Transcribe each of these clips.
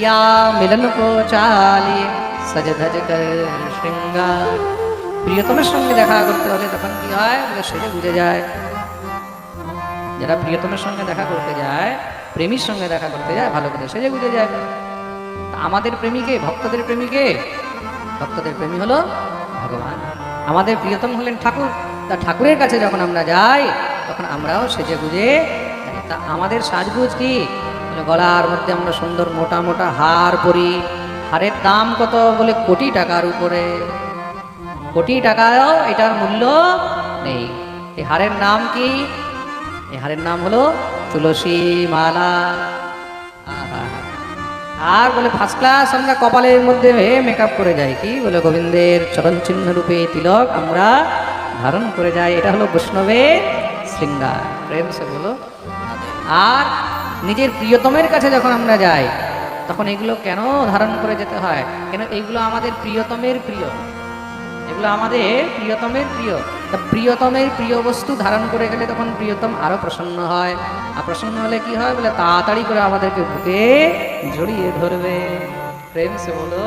या मिलन को चालिए सज धज कर श्रृंगार। প্রিয়তমের সঙ্গে দেখা করতে হলে তখন কি হয়, বলে সেজে বুঝে যায়। যারা প্রিয়তমের সঙ্গে দেখা করতে যায়, প্রেমীর সঙ্গে দেখা করতে যায়, ভালো করে সেজে বুঝে যায়। আমাদের প্রেমিকে, ভক্তদের প্রেমিকে, ভক্তদের প্রেমী হলো ভগবান। আমাদের প্রিয়তম হলেন ঠাকুর। তা ঠাকুরের কাছে যখন আমরা যাই তখন আমরাও সেজে বুঝে যাই। তা আমাদের সাজগুজ কি, গলার মধ্যে আমরা সুন্দর মোটা মোটা হার পরি। হারের দাম কত, বলে কোটি টাকার উপরে। কোটি টাকাও এটার মূল্য নেই। এই হারের নাম কি? এই হারের নাম হলো তুলসী মালা। আর বলে ফার্স্ট ক্লাস আমরা কপালের মধ্যে মেকআপ করে যাই, কি বলে গোবিন্দের চরণ চিহ্ন রূপে তিলক আমরা ধারণ করে যাই। এটা হলো বৈষ্ণবের শৃঙ্গার। প্রেম সে বলো। আর নিজের প্রিয়তমের কাছে যখন আমরা যাই তখন এগুলো কেন ধারণ করে যেতে হয়? কেন এইগুলো আমাদের প্রিয়তমের প্রিয়, এগুলো আমাদের প্রিয়তমের প্রিয়। তা প্রিয়তমের প্রিয় বস্তু ধারণ করে গেলে তখন প্রিয়তম আরো প্রসন্ন হয়। আর প্রসন্ন হলে কি হয়, বলে তাড়াতাড়ি করে আমাদেরকে বুকে জড়িয়ে ধরবে। প্রেম সে বলো।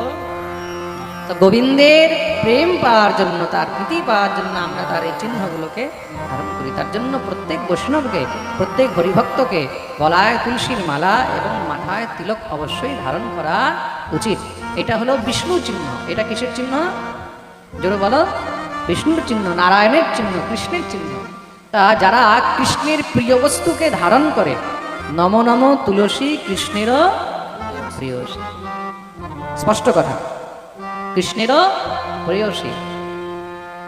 তো গোবিন্দের প্রেম পাওয়ার জন্য, তার প্রীতি পাওয়ার জন্য আমরা তার এই চিহ্নগুলোকে ধারণ করি। তার জন্য প্রত্যেক বৈষ্ণবকে, প্রত্যেক হরিভক্তকে গলায় তুলসীর মালা এবং মাথায় তিলক অবশ্যই ধারণ করা উচিত। এটা হলো বিষ্ণু চিহ্ন। এটা কিসের চিহ্ন? জোরে বলো। বিষ্ণুর চিহ্ন, নারায়ণের চিহ্ন, কৃষ্ণের চিহ্ন। তা যারা কৃষ্ণের প্রিয় বস্তুকে ধারণ করে, নম নম তুলসী কৃষ্ণেরও প্রিয়সী। স্পষ্ট কথা, কৃষ্ণেরও প্রিয়সী।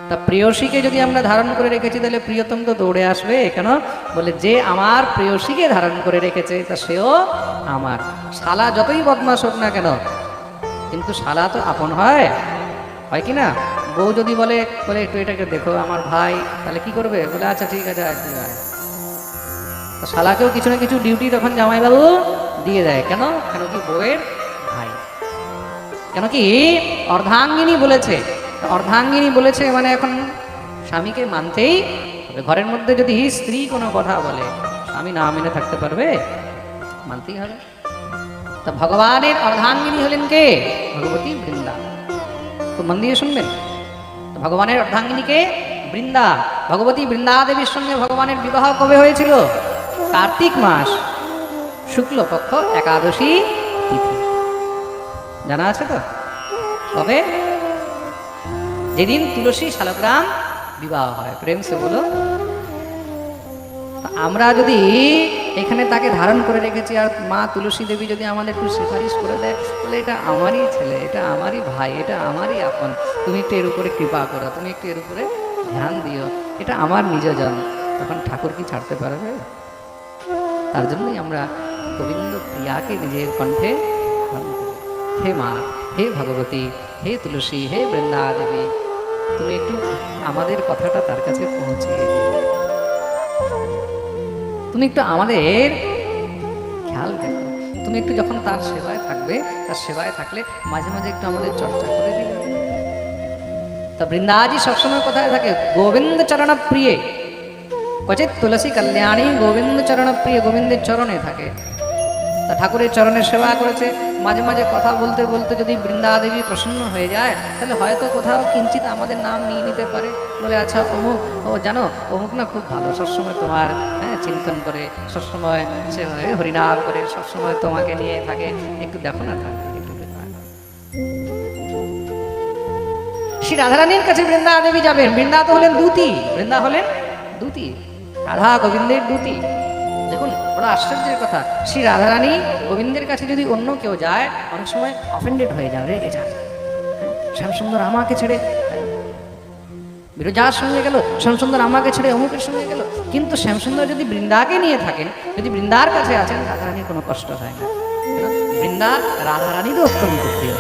তা প্রিয়সীকে যদি আমরা ধারণ করে রেখেছি তাহলে প্রিয়তম তো দৌড়ে আসবে। কেন? বলে যে আমার প্রিয়সীকে ধারণ করে রেখেছে তা সেও আমার। শালা যতই বদমাশ হোক না কেন, কিন্তু শালা তো আপন হয়, হয় কি না? বউ যদি বলে বলে একটু এটাকে দেখো আমার ভাই, তাহলে কি করবে? বলে আচ্ছা ঠিক আছে আয় তুই আয়। তো শালাকেও কিছু না কিছু ডিউটি তখন জামাইবাবু দিয়ে দেয়। কেন? কেন কি বউয়ের ভাই। কেন কি অর্ধাঙ্গিনী বলেছে। অর্ধাঙ্গিনী বলেছে মানে এখন স্বামীকে মানতেই হবে। ঘরের মধ্যে যদি স্ত্রী কোনো কথা বলে, স্বামী না মেনে থাকতে পারবে? মানতেই হবে। তা ভগবানের অর্ধাঙ্গিনী হলেন কে? ভগবতী বৃন্দা। তো মন দিয়ে শুনবেন। তো ভগবানের অর্ধাঙ্গিনীকে বৃন্দা। ভগবতী বৃন্দা দেবীর সঙ্গে ভগবানের বিবাহ কবে হয়েছিল? কার্তিক মাস শুক্লপক্ষ একাদশী তিথি। জানা আছে তো? কবে? যেদিন তুলসী শালগ্রাম বিবাহ হয়। প্রেম সে বলো। আমরা যদি এখানে তাকে ধারণ করে রেখেছি আর মা তুলসী দেবী যদি আমাদের একটু সুপারিশ করে দেয়, বলে এটা আমারই ছেলে, এটা আমারই ভাই, এটা আমারই আপন, তুমি একটু এর উপরে কৃপা করো, তুমি একটু এর উপরে ধ্যান দিও, এটা আমার নিজজন, তখন ঠাকুর কি ছাড়তে পারবে? তার জন্যই আমরা গোবিন্দ প্রিয়াকে নিজের কণ্ঠে ধারণ করি। হে মা, হে ভগবতী, হে তুলসী, হে বৃন্দা দেবী, তুমি একটু আমাদের কথাটা তার কাছে পৌঁছিয়ে দিও। তুমি একটু আমাদের খেয়াল রেখো। তুমি একটু যখন তার সেবায় থাকবে, তার সেবায় থাকলে মাঝে মাঝে একটু আমাদের চর্চা করে দিবে। তা বৃন্দাজি সবসময় কোথায় থাকে? গোবিন্দ চরণ প্রিয়ে কচিত তুলসী কল্যাণী। গোবিন্দ চরণ প্রিয়, গোবিন্দের চরণে থাকে। তা ঠাকুরের চরণের সেবা করেছে। মাঝে মাঝে কথা বলতে বলতে যদি বৃন্দা দেবী প্রসন্ন হয়ে যায়, তাহলে হয়তো কোথাও কিঞ্চিত আমাদের নাম নিয়ে নিতে পারে। বলে আচ্ছা অমুক, ও জানো অমুক না খুব ভালো, সবসময় তোমার চিন্তন করে, সবসময় সে হরিনাম করে, সবসময় তোমাকে নিয়ে থাকে, একটু দেখো না থাকে একটু। শ্রী রাধারানীর কাছে বৃন্দা দেবী যাবেন। বৃন্দা তো হলেন দূতি, বৃন্দা হলেন দূতি, রাধা গোবিন্দের দূতি। দেখুন বড় আশ্চর্যের কথা, শ্রী রাধারানী গোবিন্দের কাছে যদি অন্য কেউ যায়, অনেক সময় অফেন্ডেড হয়ে যান, রেগে যান। শ্যামসুন্দর আমাকে ছেড়ে বিরজার সঙ্গে গেল, শ্যামসুন্দর আমাকে ছেড়ে অমুকের সঙ্গে গেল। কিন্তু শ্যামসুন্দর যদি বৃন্দাকে নিয়ে থাকেন, যদি বৃন্দার কাছে আছেন, রাধারানীর কোনো কষ্ট হয় না। বৃন্দা রাধারানীরও অত্যন্ত প্রিয়।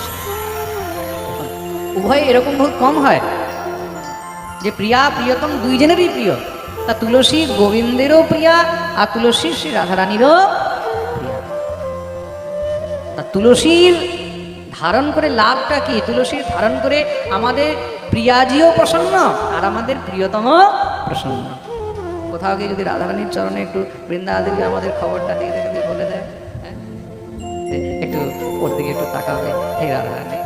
উভয় এরকম বহুত কম হয় যে প্রিয়া প্রিয়তম দুইজনেরই প্রিয়। তা তুলসী গোবিন্দেরও প্রিয়া, আর তুলসী শ্রী রাধারানীরও প্রিয়া। তা তুলসীর ধারণ করে লাভটা কি? তুলসীর ধারণ করে আমাদের প্রিয়াজিও প্রসন্ন আর আমাদের প্রিয়তম প্রসন্ন। কোথাও গিয়ে যদি রাধারানীর চরণে একটু বৃন্দা দেবী আমাদের খবরটা দিয়ে যদি বলে দেয়, একটু ওর দিকে একটু তাকাবে, হে রাধা রানী,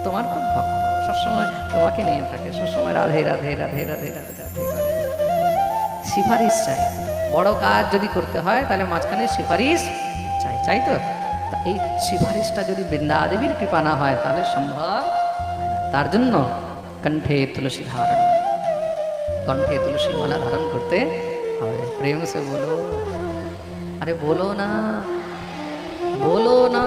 তোমার খুব ভক্ত, সবসময় তোমাকে নিয়ে থাকে, সবসময় রাধে রাধে রাধে রাধে রাধে রাধে করে। সিফারিশ চাই, বড় কাজ যদি করতে হয় তাহলে মাঝখানে সিফারিশ চাই, চাই তো। তা এই সিফারিশটা যদি বৃন্দা দেবীর কৃপা না হয় তাহলে সম্ভব। তার জন্য কণ্ঠে তুলসী ধারণ, কণ্ঠে তুলসী মালা ধারণ করতে হবে। প্রেম সে বলো, আরে বলো না, বলো না।